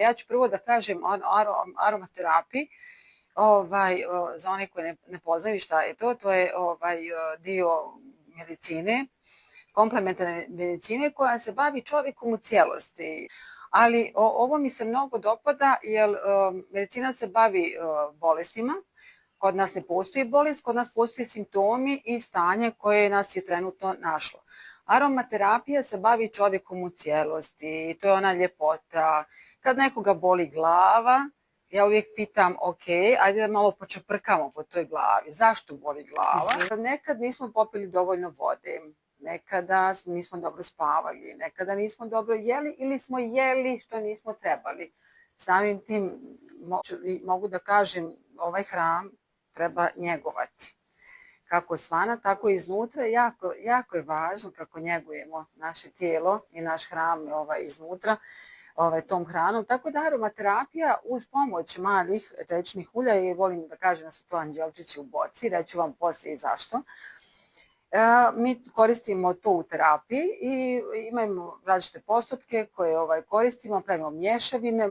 Ja ću prvo da kažem o aromaterapiji, za one koji ne poznaju šta je to je dio medicine, komplementarne medicine koja se bavi čovjekom u cijelosti. Ali ovo mi se mnogo dopada jer medicina se bavi bolestima. Kod nas ne postoji bolest, kod nas postoje simptomi i stanje koje nas je trenutno našlo. Aromaterapija se bavi čovjekom u cijelosti, to je ona ljepota. Kad nekoga boli glava, ja uvijek pitam, ok, ajde da malo počeprkamo po toj glavi. Zašto boli glava? Nekad nismo popili dovoljno vode, nekada nismo dobro spavali, nekada nismo dobro jeli ili smo jeli što nismo trebali. Samim tim mogu da kažem, ovaj hram treba njegovati. Kako svana, tako i iznutra. Jako je važno kako njegujemo naše tijelo i naš hram iznutra tom hranom. Tako da aromaterapija uz pomoć malih eteričnih ulja, i volim da kažem da su to anđelčići u boci, reću vam poslije i zašto, mi koristimo to u terapiji i imamo različite postotke koje koristimo, pravimo mješavine.